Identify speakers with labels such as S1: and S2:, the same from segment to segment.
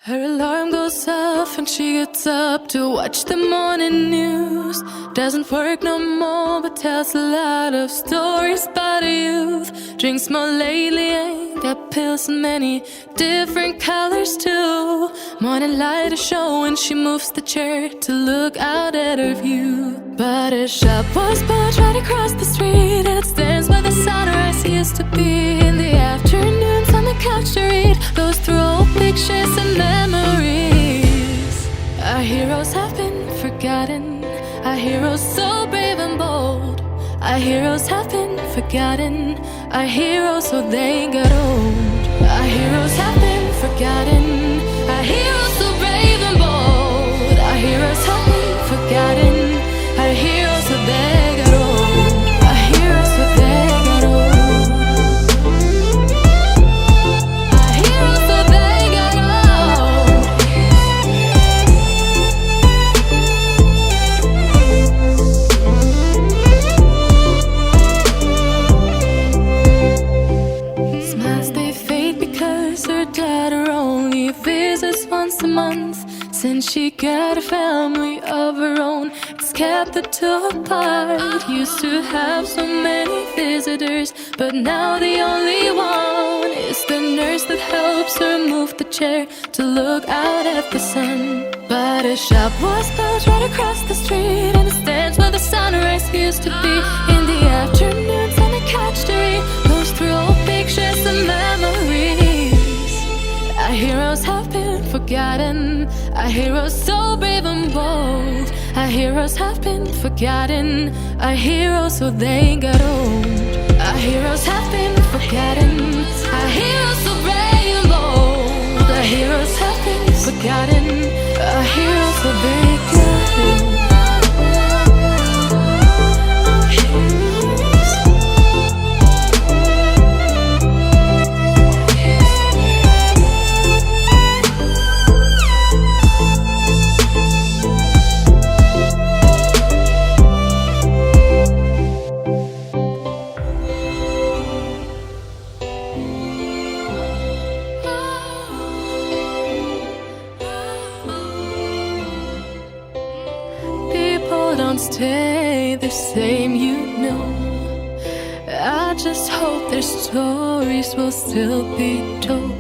S1: Her alarm goes off and she gets up to watch the morning news. Doesn't work no more but tells a lot of stories about her youth. Drinks more lately, ain't got pills in many different colors too. Morning light is showing, she moves the chair to look out at her view. But her shop was built right across the street, and it stands where the sunrise used to be. In the afternoons on the couch to read, goes through old pictures and memories. Our heroes have been forgotten, our heroes so brave and bold. Our heroes have been forgotten, our heroes so they got old. Our heroes have been forgotten, our heroes so brave and bold. Our heroes have been forgotten, our heroes so they got old. Our heroes so they got old. Our heroes so they got old. Smiles they fade because her daughter only visits once a month. Since she got a family of her own, it's kept the two apart. Used to have so many visitors, but now the only one is the nurse that helps her move the chair to look out at the sun. But her shop was built right across the street, and it stands where the sunrise used to be. In the afternoons on the couch to read, goes through old pictures and memories. Our heroes have been forgotten, our heroes so brave and bold. Our heroes have been forgotten, our heroes so they got old. Our heroes have been forgotten, our heroes so brave and bold. Our heroes have been forgotten, our heroes so they got old. Don't stay the same, you know. I just hope their stories will still be told.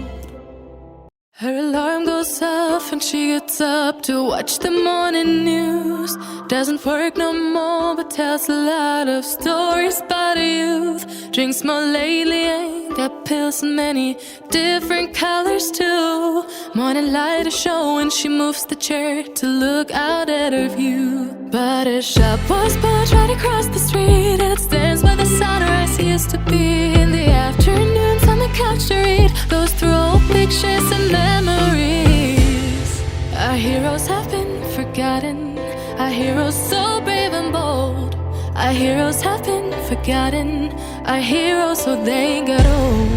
S1: Her alarm goes off and she gets up to watch the morning news. Doesn't work no more but tells a lot of stories about her youth. Drinks more lately, ain't got pills in many different colors too. Morning light is showing, she moves the chair to look out at her view. But her shop was built right across the street, and it stands where the sunrise used to be. In the afternoons on the couch to read, goes through old pictures and memories. Our heroes have been forgotten, our heroes so brave and bold. Our heroes have been forgotten, our heroes so they got old.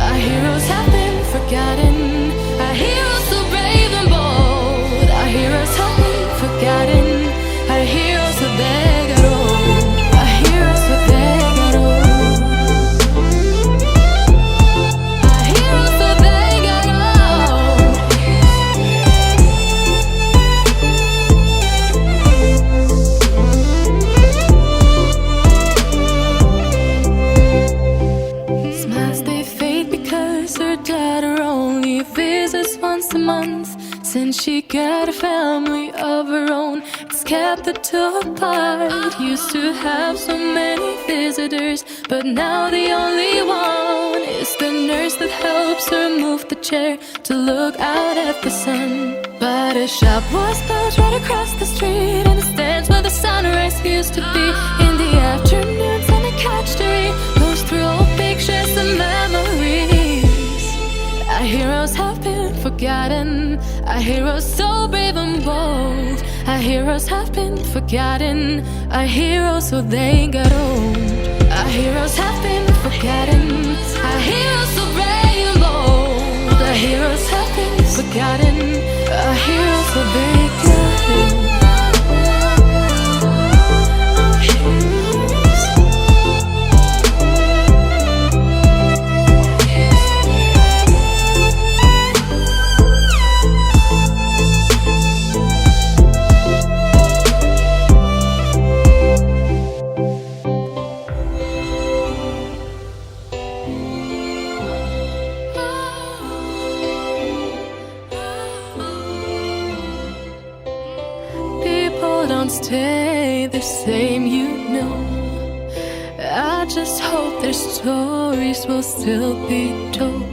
S1: Our heroes have been forgotten, our heroes so brave and bold. Our heroes have been forgotten, our heroes so they got old. Our heroes so they got old. Our heroes so they got old. Smiles they fade because her daughter only visits once a month. Since she got a family of her own, it's kept the two apart. Used to have so many visitors, but now the only one is the nurse that helps her move the chair to look out at the sun. But her shop was built right across the street, and it stands where the sunrise used to be. In the afternoons on the couch to read, goes through old pictures and memories. Our heroes have been forgotten, our heroes so brave and bold. Our heroes have been forgotten, our heroes so they got old. Our heroes have been forgotten, our heroes so brave and bold. Our heroes have been forgotten, our heroes so they got old. don't stay the same, you know. I just hope their stories will still be told.